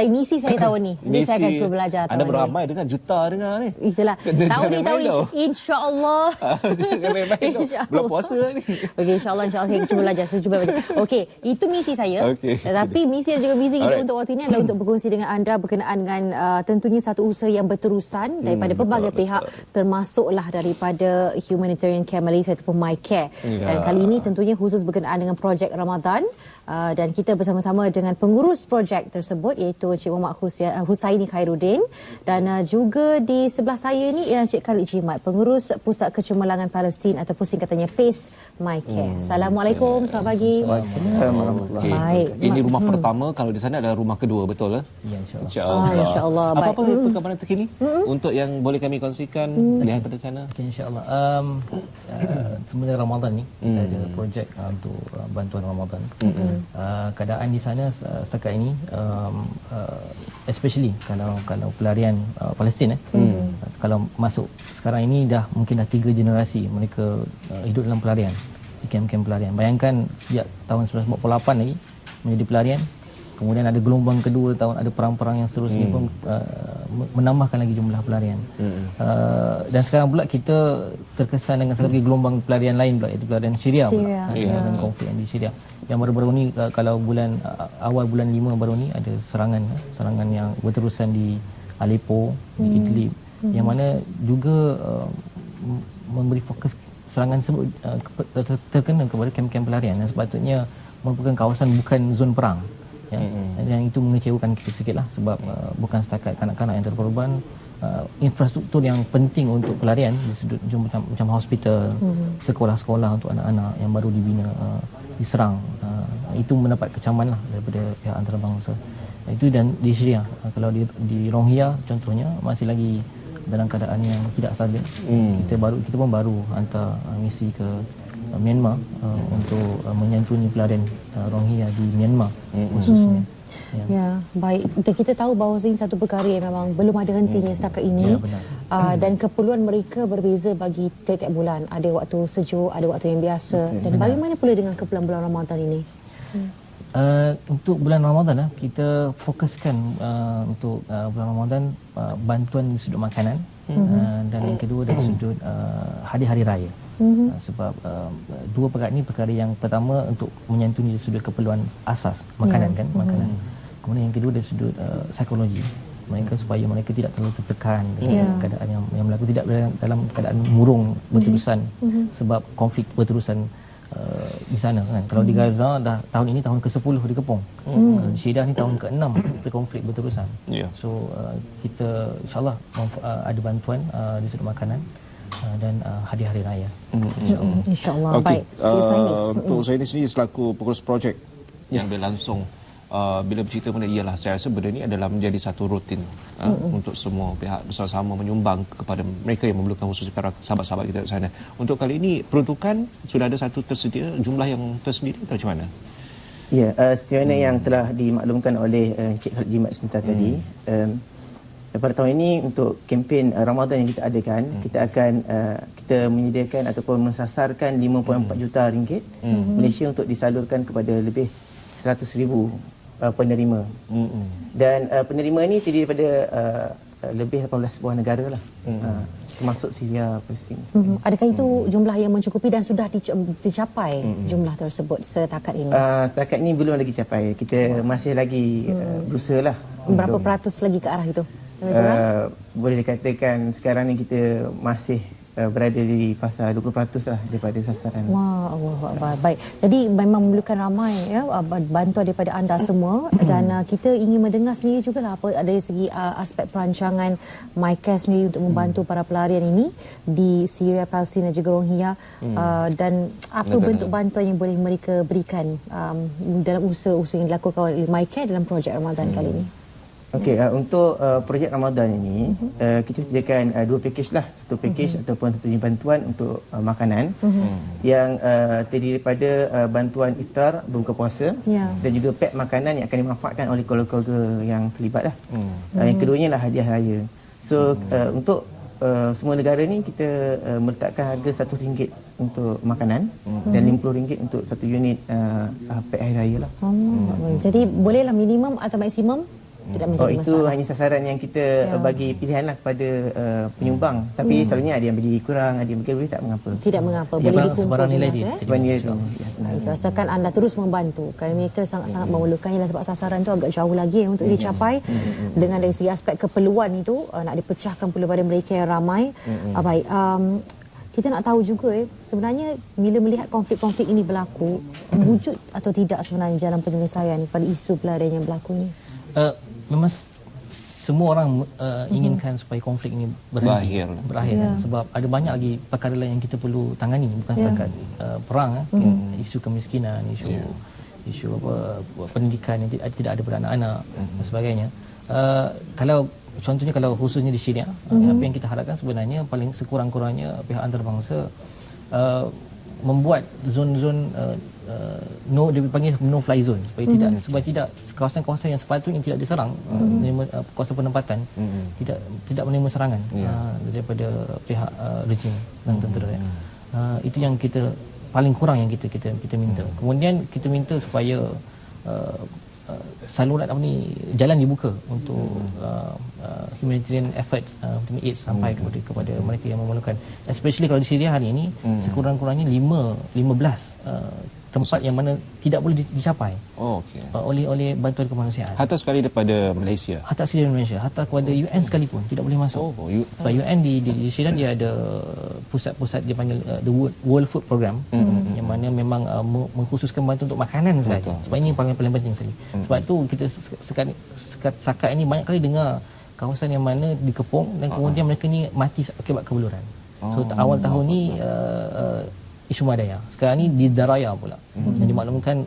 misi saya tahun ni. Jadi saya akan cuba belajar tahun Anda ni. beramai dengan juta dengar ni. Itulah. Tahun ni insya-Allah. Jangan main-main tau. Belum puasa ni. Okey, insya-Allah saya cuba belajar. Saya cuba belajar. Okey, itu misi saya. Okey. Tetapi misi dan juga visi kita Alright. untuk waktu ini adalah untuk berkongsi dengan anda berkenaan dengan tentunya satu usaha yang berterusan daripada pelbagai pihak, termasuklah daripada Humanitarian Care Malaysia ataupun MyCare. Dan kali ini tentunya khusus berkenaan dengan projek Ramadan, dan kita bersama-sama dengan pengurus projek tersebut iaitu Encik Muhammad Husaini Khairuddin, dan juga di sebelah saya ni ialah Encik Khalid Jimat, pengurus Pusat Kecemerlangan Palestin ataupun singkatannya PACE MyCare. Assalamualaikum, selamat pagi. Okay. Baik. Ini rumah pertama, kalau di sana adalah rumah kedua, betul lah? Ya, insya-Allah. InsyaAllah. InsyaAllah. Baik. Apa-apa perkembangan terkini untuk yang boleh kami kongsikan lihat pada sana? Okay, insya-Allah. Sebenarnya Ramadan ni kita ada projek untuk bantuan Ramadan. Keadaan di sana setakat ini especially kalau pelarian Palestin kalau masuk sekarang ini mungkin dah 3 generasi mereka hidup dalam pelarian, di kem-kem pelarian. Bayangkan sejak tahun 1948 lagi menjadi pelarian. Kemudian ada gelombang kedua tahun, ada perang-perang yang seterusnya pun menambahkan lagi jumlah pelarian. Dan sekarang pula kita terkesan dengan satu lagi gelombang pelarian lain pula, iaitu pelarian Syria pula. Dan konflik yang di Syria. Yang baru-baru ni kalau awal bulan 5 baru ni ada serangan yang berterusan di Aleppo, di Idlib, yang mana juga memberi fokus serangan tersebut terkena kepada kem-kem pelarian, dan sepatutnya merupakan kawasan bukan zon perang. Yang itu mengecewakan kita sikitlah, sebab bukan setakat kanak-kanak yang terkorban, infrastruktur yang penting untuk pelarian di sudut macam hospital, sekolah-sekolah untuk anak-anak yang baru dibina diserang. Itu mendapat kecaman lah daripada pihak antarabangsa. Itu dan di Syria, kalau di Rohingya contohnya masih lagi dalam keadaan yang tidak stabil. Kita pun baru hantar misi ke Myanmar untuk menyantuni pelarian Rohingya di Myanmar khususnya. Ya, baik. Dan kita tahu bahawa ini satu perkara yang memang belum ada hentinya setakat ini. Ya, benar. Dan keperluan mereka berbeza bagi tiap-tiap bulan. Ada waktu sejuk, ada waktu yang biasa. Dan bagaimana pula dengan keperluan bulan Ramadan ini? Untuk bulan Ramadan kita fokuskan untuk bulan Ramadan bantuan di sudut makanan, dan yang kedua dari sudut hari-hari raya. Sebab dua perkara ini, perkara yang pertama untuk menyantuni dari sudut keperluan asas makanan makanan. Kemudian yang kedua dari sudut psikologi mereka, supaya mereka tidak terlalu tertekan dengan keadaan yang berlaku, tidak dalam keadaan murung berterusan sebab konflik berterusan di sana kan. Kalau di Gaza tahun ini tahun ke-10 dikepung. Syria ni tahun ke-6 konflik berterusan. So kita insya-Allah ada bantuan di sudut makanan dan hari-hari raya. InsyaAllah. Okay. Baik. Untuk saya sendiri selaku pengurus projek yang berlangsung, bila bercerita mengenai ialah, saya rasa benda ini adalah menjadi satu rutin untuk semua pihak bersama-sama menyumbang kepada mereka yang memerlukan, khususnya para sahabat-sahabat kita di sana. Untuk kali ini peruntukan sudah ada satu tersedia, jumlah yang tersendiri atau macam mana? Ya, sejauh mana yang telah dimaklumkan oleh Encik Khalid Jimat sebentar tadi, pada tahun ini untuk kempen Ramadan yang kita adakan, kita menyediakan ataupun mensasarkan 5.4 juta ringgit Malaysia untuk disalurkan kepada lebih 100,000 penerima. Dan penerima ini terdiri daripada lebih 18 buah negara lah, termasuk Syria, Palestin. Adakah itu jumlah yang mencukupi dan sudah dicapai jumlah tersebut setakat ini? Setakat ini belum lagi capai. Kita masih lagi berusaha lah. Berapa peratus lagi ke arah itu? Boleh dikatakan sekarang ni kita masih berada di fasa 20% lah daripada sasaran. Wah, Allah. Baik. Jadi memang memerlukan ramai bantuan daripada anda semua, dan kita ingin mendengar sendiri juga lah apa dari segi aspek perancangan MyCare sendiri untuk membantu para pelarian ini di Syria, Palestin dan juga Rohingya, dan apa bentuk bantuan yang boleh mereka berikan dalam usaha-usaha yang dilakukan oleh MyCare dalam projek Ramadan kali ini. Okey, untuk projek Ramadan ini kita sediakan dua pakej lah. Satu pakej ataupun satu bantuan untuk makanan yang terdiri daripada bantuan iftar berbuka puasa, dan juga pack makanan yang akan dimanfaatkan oleh keluarga-keluarga yang terlibat lah. Yang keduanya lah hadiah raya. So untuk semua negara ni kita meletakkan harga RM1 untuk makanan dan RM50 untuk satu unit pack hari raya lah. Jadi bolehlah minimum atau maksimum? tidak Oh, menjadi itu masalah. hanya sasaran yang kita bagi pilihan lah kepada penyumbang. Tapi selalunya ada yang bagi kurang, ada yang bagi lebih, tak mengapa. Tidak mengapa, boleh Sebarang- dikumpul sebarang nilai juga, dia. eh? Sebab nilai tu. Ya, benar. Itu asalkan anda terus membantu kerana mereka sangat-sangat memerlukannya sebab sasaran itu agak jauh lagi untuk dicapai dengan dari segi aspek keperluan itu nak dipecahkan pula pada mereka yang ramai. Baik, kita nak tahu juga sebenarnya bila melihat konflik-konflik ini berlaku, wujud atau tidak sebenarnya jalan penyelesaian pada isu pelarian yang berlaku ini? Memang semua orang inginkan supaya konflik ini berhenti, berakhir. Sebab ada banyak lagi perkara lain yang kita perlu tangani, bukan setakat perang, isu kemiskinan, isu pendidikan yang tidak ada pada anak-anak dan sebagainya. Kalau contohnya kalau khususnya di Syria, apa yang kita harapkan sebenarnya paling sekurang-kurangnya pihak antarabangsa membuat zon-zon no, dia panggil no fly zone supaya tidak kawasan-kawasan yang sepatutnya tidak diserang, kawasan penempatan tidak menerima serangan daripada pihak rejim dan tentera. Itu yang kita paling kurang yang kita minta. Kemudian kita minta supaya saluran jalan dibuka untuk humanitarian effort aid sampai kepada mereka yang memerlukan, especially kalau di Syria hari ini sekurang-kurangnya 15 tempat yang mana tidak boleh dicapai oleh bantuan kemanusiaan. Hatta sekali daripada Malaysia. Hatta sekali Malaysia, hatta kepada UN sekalipun tidak boleh masuk. Sebab UN di Syria dia ada pusat-pusat dia panggil the World Food Program, yang mana memang mengkhususkan bantuan untuk makanan sahaja. Sebab ini paling penting sekali. Sebab tu kita sekat ini banyak kali dengar kawasan yang mana dikepung dan kemudian mereka ni mati akibat kebuluran. So awal tahun ni isu Madaya. Sekarang ni di Daraya pula. Yang dimaklumkan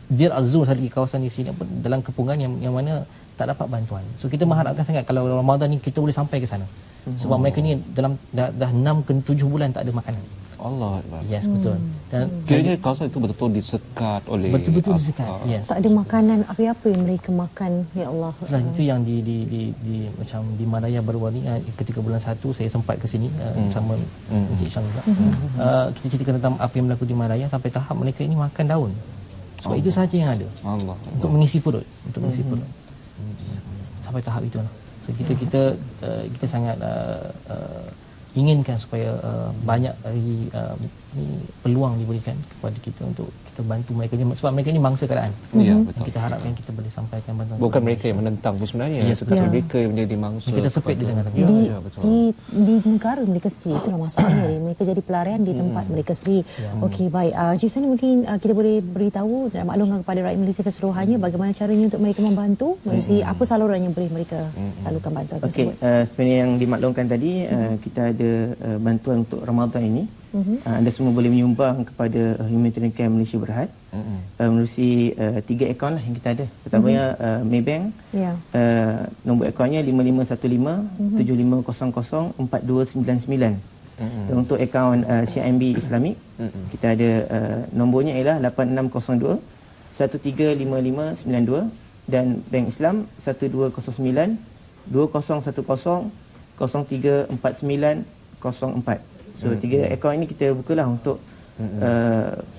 Dir Az-Zur satu kawasan di sini pun dalam kepungan yang mana tak dapat bantuan. So kita mengharapkan sangat kalau Ramadan ni kita boleh sampai ke sana. Sebab mereka ni dalam dah 6 ke 7 bulan tak ada makanan. Allah. Yes, betul. Dan kiranya kawasan itu betul-betul disekat oleh betul-betul disekat. Yes. Tak ada makanan apa-apa yang mereka makan, ya Allah. Itu yang di macam di Madaya baru-baru ni ketika bulan 1 saya sempat ke sini bersama Encik Syam juga. Kita ceritakan tentang apa yang berlaku di Madaya sampai tahap mereka ini makan daun. Sebab itu sahaja yang ada. Allah. Untuk mengisi perut, sampai tahap itulah. So kita sangat inginkan supaya banyak lagi peluang diberikan kepada kita untuk kita bantu mereka ni, sebab mereka ni bangsa keadaan. Betul. Kita harapkan kita boleh sampaikan bantuan. Bukan mereka yang menentang pun sebenarnya. Betul. Mereka yang menjadi mangsa. Kita sepit di tengah-tengah. Di negara mereka sendiri itulah masalahnya. Mereka jadi pelarian di tempat mereka sendiri. Okey, baik. Encik Sani, mungkin kita boleh beritahu dan maklumkan kepada rakyat Malaysia keseluruhannya bagaimana caranya untuk mereka membantu melalui apa saluran yang boleh mereka salurkan bantuan tersebut. Sebenarnya yang dimaklumkan tadi, kita ada bantuan untuk Ramadan ini. Anda semua boleh menyumbang kepada Humanitarian Camp Malaysia Berhad melalui 3 akaun lah yang kita ada. Pertamanya Maybank, nombor akaunnya 5515 7500 4299. Dan untuk akaun CIMB Islamik, kita ada nombornya ialah 8602 135592 dan Bank Islam 1209 2010 034904. So 3 akaun ini kita bukalah untuk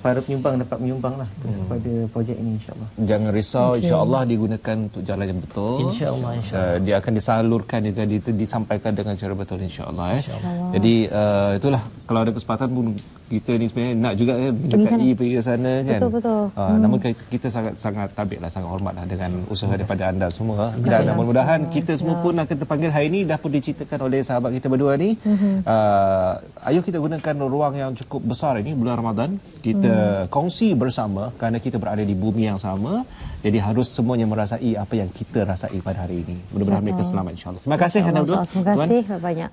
para penyumbang dapat menyumbang lah kepada projek ini, insyaAllah. Jangan risau, insyaAllah digunakan untuk jalan yang betul. InsyaAllah. Dia akan disalurkan juga, disampaikan dengan cara betul, insyaAllah. Jadi itulah, kalau ada kesempatan pun kita ni sebenarnya nak juga pergi ke sana kan. Betul. Namun kita sangat tabiklah, sangat hormatlah dengan usaha daripada anda semua. Dan mudah-mudahan kita semua pun akan terpanggil hari ini, dah pun diceritakan oleh sahabat kita berdua ni. Ayo kita gunakan ruang yang cukup besar ini bulan Ramadan, kita kongsi bersama kerana kita berada di bumi yang sama. Jadi harus semuanya merasai apa yang kita rasai pada hari ini. Mudah-mudahan mereka selamat, insyaAllah. Terima kasih kerana berdua. Terima kasih banyak.